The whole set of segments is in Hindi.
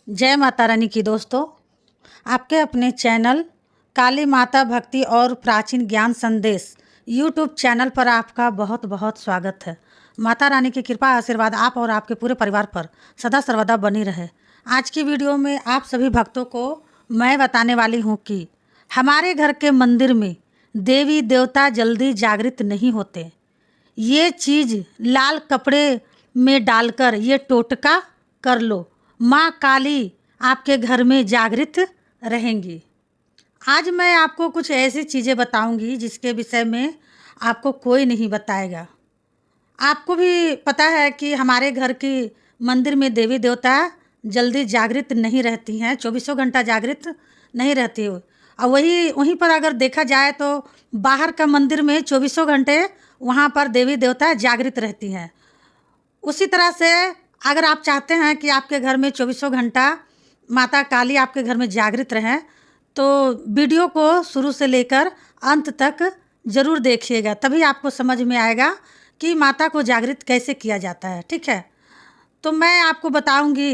जय माता रानी की दोस्तों, आपके अपने चैनल काली माता भक्ति और प्राचीन ज्ञान संदेश यूट्यूब चैनल पर आपका बहुत बहुत स्वागत है। माता रानी की कृपा आशीर्वाद आप और आपके पूरे परिवार पर सदा सर्वदा बनी रहे। आज की वीडियो में आप सभी भक्तों को मैं बताने वाली हूँ कि हमारे घर के मंदिर में देवी देवता जल्दी जागृत नहीं होते। ये चीज़ लाल कपड़े में डालकर ये टोटका कर लो, माँ काली आपके घर में जागृत रहेंगी। आज मैं आपको कुछ ऐसी चीज़ें बताऊंगी जिसके विषय में आपको कोई नहीं बताएगा। आपको भी पता है कि हमारे घर की मंदिर में देवी देवता जल्दी जागृत नहीं रहती हैं, 24 घंटा जागृत नहीं रहती हो। और वहीं पर अगर देखा जाए तो बाहर का मंदिर में 24 घंटे वहाँ पर देवी देवता जागृत रहती हैं। उसी तरह से अगर आप चाहते हैं कि आपके घर में 24 घंटा माता काली आपके घर में जागृत रहें तो वीडियो को शुरू से लेकर अंत तक ज़रूर देखिएगा, तभी आपको समझ में आएगा कि माता को जागृत कैसे किया जाता है। ठीक है, तो मैं आपको बताऊंगी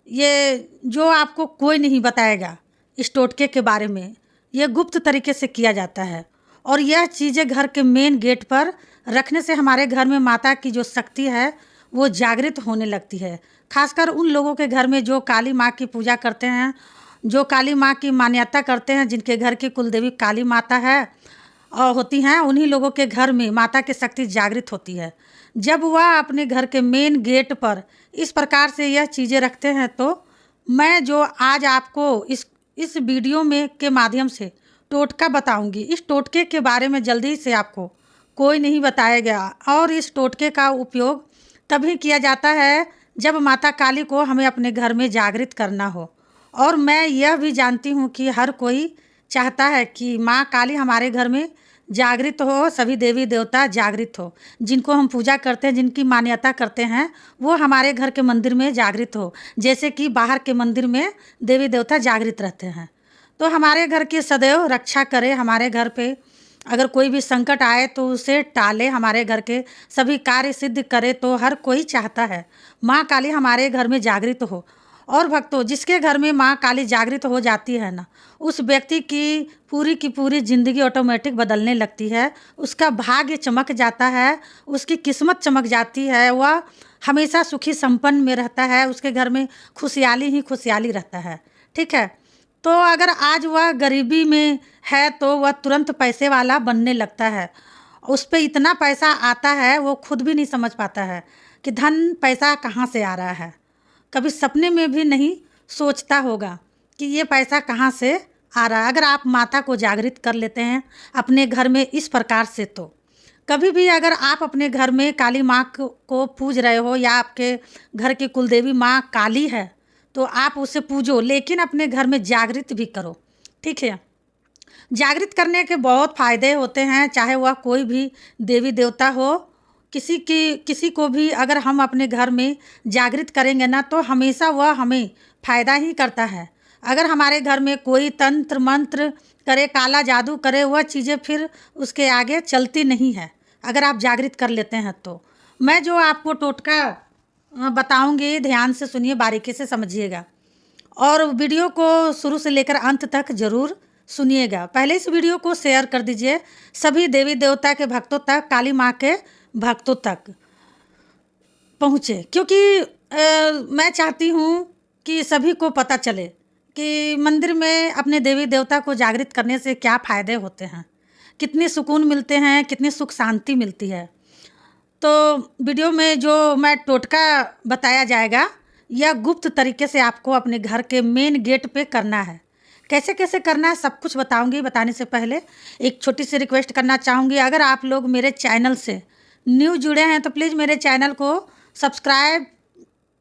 ये जो आपको कोई नहीं बताएगा। इस टोटके के बारे में ये गुप्त तरीके से किया जाता है और यह चीज़ें घर के मेन गेट पर रखने से हमारे घर में माता की जो शक्ति है वो जागृत होने लगती है। खासकर उन लोगों के घर में जो काली माँ की पूजा करते हैं, जो काली माँ की मान्यता करते हैं, जिनके घर की कुलदेवी काली माता है और होती हैं, उन्हीं लोगों के घर में माता की शक्ति जागृत होती है। जब वह अपने घर के मेन गेट पर इस प्रकार से यह चीज़ें रखते हैं तो मैं जो आज आपको इस वीडियो में के माध्यम से टोटका बताऊंगी, इस टोटके के बारे में जल्दी से आपको कोई नहीं बताएगा। और इस टोटके का उपयोग तभी किया जाता है जब माता काली को हमें अपने घर में जागृत करना हो। और मैं यह भी जानती हूँ कि हर कोई चाहता है कि माँ काली हमारे घर में जागृत हो, सभी देवी देवता जागृत हो, जिनको हम पूजा करते हैं, जिनकी मान्यता करते हैं, वो हमारे घर के मंदिर में जागृत हो, जैसे कि बाहर के मंदिर में देवी देवता जागृत रहते हैं। तो हमारे घर की सदैव रक्षा करे, हमारे घर पे अगर कोई भी संकट आए तो उसे टाले, हमारे घर के सभी कार्य सिद्ध करे। तो हर कोई चाहता है माँ काली हमारे घर में जागृत हो। और भक्तों, जिसके घर में माँ काली जागृत हो जाती है ना, उस व्यक्ति की पूरी ज़िंदगी ऑटोमेटिक बदलने लगती है। उसका भाग्य चमक जाता है, उसकी किस्मत चमक जाती है, वह हमेशा सुखी संपन्न में रहता है, उसके घर में खुशहाली ही खुशहाली रहता है। ठीक है, तो अगर आज वह गरीबी में है तो वह तुरंत पैसे वाला बनने लगता है। उस पे इतना पैसा आता है वो खुद भी नहीं समझ पाता है कि धन पैसा कहाँ से आ रहा है। कभी सपने में भी नहीं सोचता होगा कि ये पैसा कहाँ से आ रहा है। अगर आप माता को जागृत कर लेते हैं अपने घर में इस प्रकार से, तो कभी भी अगर आप अपने घर में काली माँ को पूज रहे हो या आपके घर की कुलदेवी माँ काली है तो आप उसे पूजो, लेकिन अपने घर में जागृत भी करो। ठीक है, जागृत करने के बहुत फ़ायदे होते हैं, चाहे वह कोई भी देवी देवता हो, किसी को भी अगर हम अपने घर में जागृत करेंगे ना तो हमेशा वह हमें फ़ायदा ही करता है। अगर हमारे घर में कोई तंत्र मंत्र करे, काला जादू करे, वह चीज़ें फिर उसके आगे चलती नहीं है अगर आप जागृत कर लेते हैं तो। मैं जो आपको टोटका बताऊंगी, ध्यान से सुनिए, बारीकी से समझिएगा और वीडियो को शुरू से लेकर अंत तक ज़रूर सुनिएगा। पहले इस वीडियो को शेयर कर दीजिए सभी देवी देवता के भक्तों तक, काली माँ के भक्तों तक पहुँचे, क्योंकि मैं चाहती हूँ कि सभी को पता चले कि मंदिर में अपने देवी देवता को जागृत करने से क्या फ़ायदे होते हैं, कितनी सुकून मिलते हैं, कितनी सुख शांति मिलती है। तो वीडियो में जो मैं टोटका बताया जाएगा यह गुप्त तरीके से आपको अपने घर के मेन गेट पे करना है। कैसे कैसे करना है सब कुछ बताऊंगी। बताने से पहले एक छोटी सी रिक्वेस्ट करना चाहूँगी, अगर आप लोग मेरे चैनल से न्यू जुड़े हैं तो प्लीज़ मेरे चैनल को सब्सक्राइब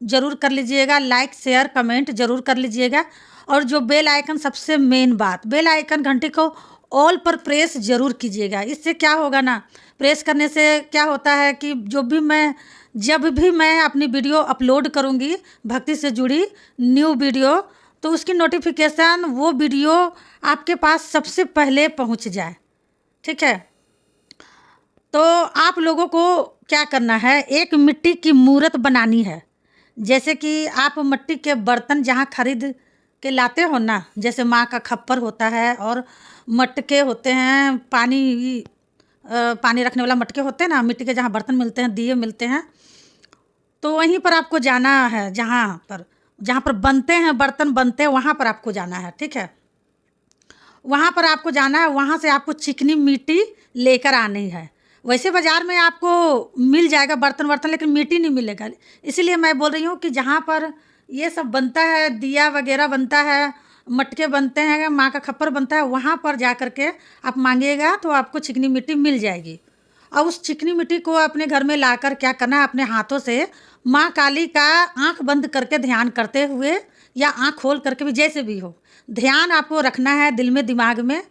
ज़रूर कर लीजिएगा, लाइक शेयर कमेंट ज़रूर कर लीजिएगा। और जो बेल आइकन, सबसे मेन बात, बेल आइकन घंटी को ऑल पर प्रेस ज़रूर कीजिएगा। इससे क्या होगा ना, प्रेस करने से क्या होता है कि जब भी मैं अपनी वीडियो अपलोड करूँगी भक्ति से जुड़ी न्यू वीडियो, तो उसकी नोटिफिकेशन, वो वीडियो आपके पास सबसे पहले पहुँच जाए। ठीक है, तो आप लोगों को क्या करना है, एक मिट्टी की मूर्त बनानी है। जैसे कि आप मिट्टी के बर्तन जहाँ खरीद के लाते हो ना, जैसे माँ का खप्पर होता है और मटके होते हैं, पानी रखने वाला मटके होते हैं ना, मिट्टी के जहाँ बर्तन मिलते हैं, दिए मिलते हैं, तो वहीं पर आपको जाना है। जहाँ पर बनते हैं, बर्तन बनते हैं, वहाँ पर आपको जाना है। ठीक है, वहाँ पर आपको जाना है। वहाँ से आपको चिकनी मिट्टी लेकर आनी है। वैसे बाज़ार में आपको मिल जाएगा बर्तन, लेकिन मिट्टी नहीं मिलेगा। इसीलिए मैं बोल रही हूँ कि जहाँ पर ये सब बनता है, दिया वगैरह बनता है, मटके बनते हैं, माँ का खप्पर बनता है, वहाँ पर जा कर के आप मांगिएगा तो आपको चिकनी मिट्टी मिल जाएगी। और उस चिकनी मिट्टी को अपने घर में लाकर क्या करना है, अपने हाथों से माँ काली का आंख बंद करके ध्यान करते हुए या आंख खोल करके भी, जैसे भी हो, ध्यान आपको रखना है दिल में, दिमाग में।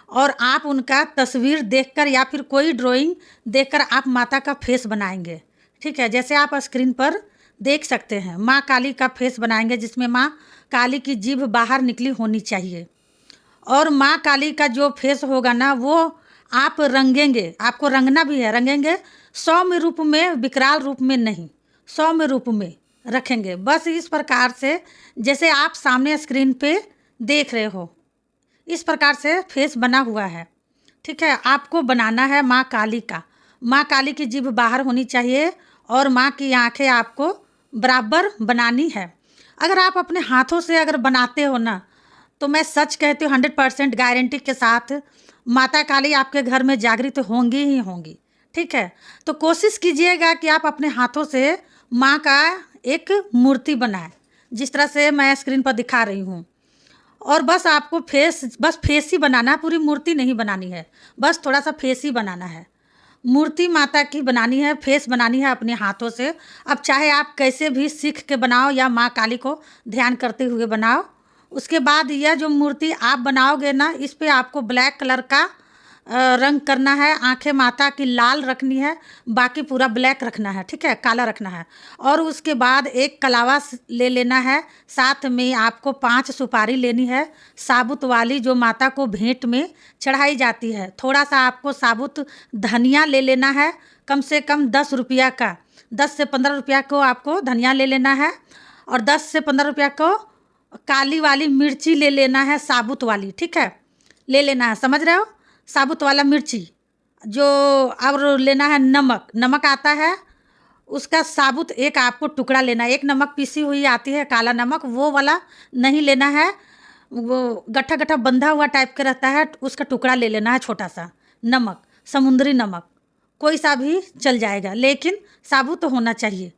और आप उनका तस्वीर देखकर या फिर कोई ड्राइंग देखकर आप माता का फेस बनाएंगे। ठीक है, जैसे आप स्क्रीन पर देख सकते हैं, माँ काली का फेस बनाएंगे, जिसमें माँ काली की जीभ बाहर निकली होनी चाहिए। और माँ काली का जो फेस होगा ना, वो आप रंगेंगे, आपको रंगना भी है, रंगेंगे सौम्य रूप में, विकराल रूप में नहीं, सौम्य रूप में रखेंगे। बस इस प्रकार से जैसे आप सामने स्क्रीन पे देख रहे हो, इस प्रकार से फेस बना हुआ है। ठीक है, आपको बनाना है माँ काली का। माँ काली की जीभ बाहर होनी चाहिए और माँ की आंखें आपको बराबर बनानी है। अगर आप अपने हाथों से अगर बनाते हो ना, तो मैं सच कहती हूँ 100% गारंटी के साथ माता काली आपके घर में जागृत होंगी ही होंगी। ठीक है, तो कोशिश कीजिएगा कि आप अपने हाथों से माँ का एक मूर्ति बनाएं, जिस तरह से मैं स्क्रीन पर दिखा रही हूँ। और बस आपको बस फेस ही बनाना है, पूरी मूर्ति नहीं बनानी है, बस थोड़ा सा फेस ही बनाना है। मूर्ति माता की बनानी है, फेस बनानी है अपने हाथों से। अब चाहे आप कैसे भी सीख के बनाओ या माँ काली को ध्यान करते हुए बनाओ। उसके बाद यह जो मूर्ति आप बनाओगे ना, इस पे आपको ब्लैक कलर का रंग करना है। आंखें माता की लाल रखनी है, बाकी पूरा ब्लैक रखना है। ठीक है, काला रखना है। और उसके बाद एक कलावा ले लेना है, साथ में आपको 5 सुपारी लेनी है, साबुत वाली, जो माता को भेंट में चढ़ाई जाती है। थोड़ा सा आपको साबुत धनिया ले लेना है, कम से कम 10 रुपया का, 10 से 15 रुपया को आपको धनिया ले लेना है। और 10 से 15 रुपया को काली वाली मिर्ची ले लेना है, साबुत वाली। ठीक है, ले लेना है, समझ रहे हो, साबुत वाला मिर्ची जो। और लेना है नमक, नमक आता है, उसका साबुत एक आपको टुकड़ा लेना है। एक नमक पीसी हुई आती है काला नमक, वो वाला नहीं लेना है, वो गट्ठा गट्ठा बंधा हुआ टाइप का रहता है, उसका टुकड़ा ले लेना है, छोटा सा नमक, समुद्री नमक कोई सा भी चल जाएगा, लेकिन साबुत होना चाहिए।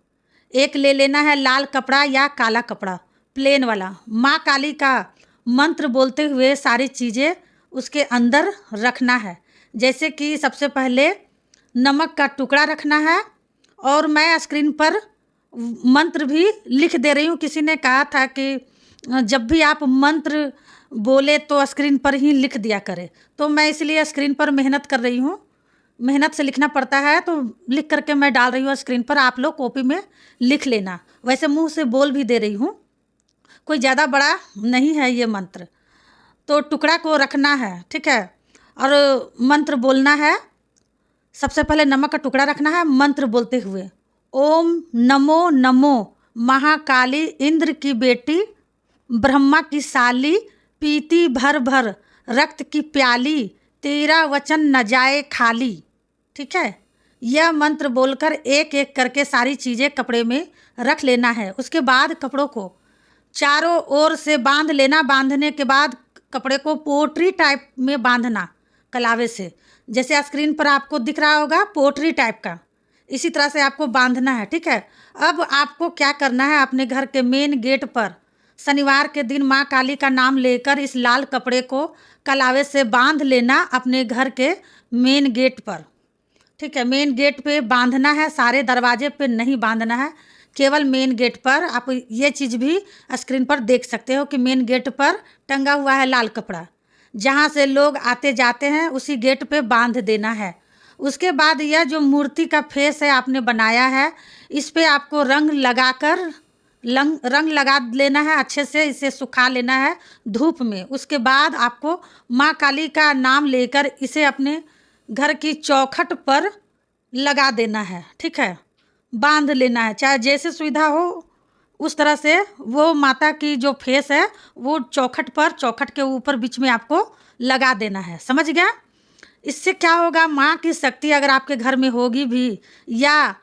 एक ले लेना है लाल कपड़ा या काला कपड़ा, प्लेन वाला। माँ काली का मंत्र बोलते हुए सारी चीज़ें उसके अंदर रखना है। जैसे कि सबसे पहले नमक का टुकड़ा रखना है। और मैं स्क्रीन पर मंत्र भी लिख दे रही हूँ। किसी ने कहा था कि जब भी आप मंत्र बोले तो स्क्रीन पर ही लिख दिया करें, तो मैं इसलिए स्क्रीन पर मेहनत कर रही हूँ। मेहनत से लिखना पड़ता है, तो लिख करके मैं डाल रही हूँ स्क्रीन पर, आप लोग कॉपी में लिख लेना। वैसे मुंह से बोल भी दे रही हूँ, कोई ज़्यादा बड़ा नहीं है ये मंत्र। तो टुकड़ा को रखना है, ठीक है, और मंत्र बोलना है। सबसे पहले नमक का टुकड़ा रखना है, मंत्र बोलते हुए ओम नमो नमो महाकाली, इंद्र की बेटी, ब्रह्मा की साली, पीती भर भर रक्त की प्याली, तेरा वचन न जाए खाली। ठीक है, यह मंत्र बोलकर एक एक करके सारी चीज़ें कपड़े में रख लेना है। उसके बाद कपड़ों को चारों ओर से बांध लेना। बांधने के बाद कपड़े को पोटरी टाइप में बांधना, कलावे से, जैसे स्क्रीन पर आपको दिख रहा होगा पोटरी टाइप का, इसी तरह से आपको बांधना है। ठीक है, अब आपको क्या करना है, अपने घर के मेन गेट पर शनिवार के दिन माँ काली का नाम लेकर इस लाल कपड़े को कलावे से बांध लेना अपने घर के मेन गेट पर। ठीक है, मेन गेट पे बांधना है, सारे दरवाजे पे नहीं बांधना है, केवल मेन गेट पर। आप ये चीज़ भी स्क्रीन पर देख सकते हो कि मेन गेट पर टंगा हुआ है लाल कपड़ा, जहाँ से लोग आते जाते हैं उसी गेट पे बांध देना है। उसके बाद यह जो मूर्ति का फेस है आपने बनाया है, इस पे आपको रंग लगाकर रंग लगा लेना है अच्छे से, इसे सुखा लेना है धूप में। उसके बाद आपको माँ काली का नाम लेकर इसे अपने घर की चौखट पर लगा देना है। ठीक है, बांध लेना है, चाहे जैसे सुविधा हो उस तरह से वो माता की जो फेस है वो चौखट के ऊपर बीच में आपको लगा देना है। समझ गया? इससे क्या होगा, माँ की शक्ति अगर आपके घर में होगी भी या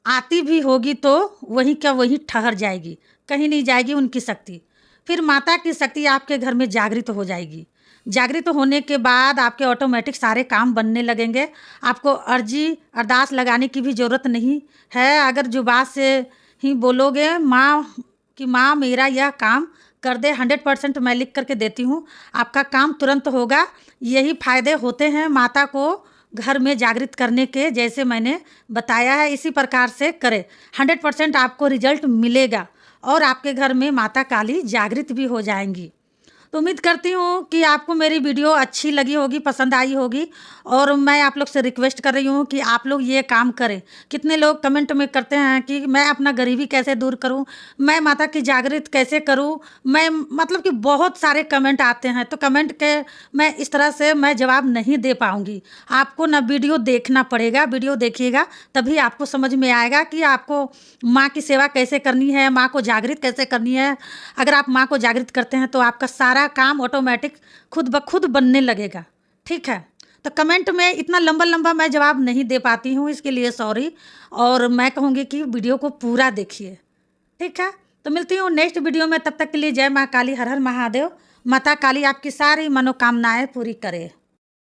आती भी होगी तो वहीं क्या वहीं ठहर जाएगी, कहीं नहीं जाएगी उनकी शक्ति। फिर माता की शक्ति आपके घर में जागृत हो जाएगी। जागृत होने के बाद आपके ऑटोमेटिक सारे काम बनने लगेंगे। आपको अर्जी अरदास लगाने की भी ज़रूरत नहीं है। अगर जुबान से ही बोलोगे माँ कि माँ मेरा यह काम कर दे, 100% मैं लिख करके देती हूँ, आपका काम तुरंत होगा। यही फायदे होते हैं माता को घर में जागृत करने के, जैसे मैंने बताया है इसी प्रकार से करें, 100% आपको रिजल्ट मिलेगा और आपके घर में माता काली जागृत भी हो जाएंगी। तो उम्मीद करती हूँ कि आपको मेरी वीडियो अच्छी लगी होगी, पसंद आई होगी। और मैं आप लोग से रिक्वेस्ट कर रही हूँ कि आप लोग ये काम करें। कितने लोग कमेंट में करते हैं कि मैं अपना गरीबी कैसे दूर करूँ, मैं माता की जागृत कैसे करूँ, मैं मतलब कि बहुत सारे कमेंट आते हैं। तो कमेंट के मैं इस तरह से मैं जवाब नहीं दे पाऊँगी। आपको ना वीडियो देखना पड़ेगा, वीडियो देखिएगा तभी आपको समझ में आएगा कि आपको माँ की सेवा कैसे करनी है, माँ को जागृत कैसे करनी है। अगर आप माँ को जागृत करते हैं तो आपका सारा काम ऑटोमेटिक खुद ब खुद बनने लगेगा। ठीक है? तो कमेंट में इतना लंबा लंबा मैं जवाब नहीं दे पाती हूँ, इसके लिए सॉरी। और मैं कहूँगी कि वीडियो को पूरा देखिए। ठीक है? तो मिलती हूँ नेक्स्ट वीडियो में। तब तक के लिए जय माँ काली, हर हर महादेव। माता काली आपकी सारी मनोकामनाएं पूरी करे।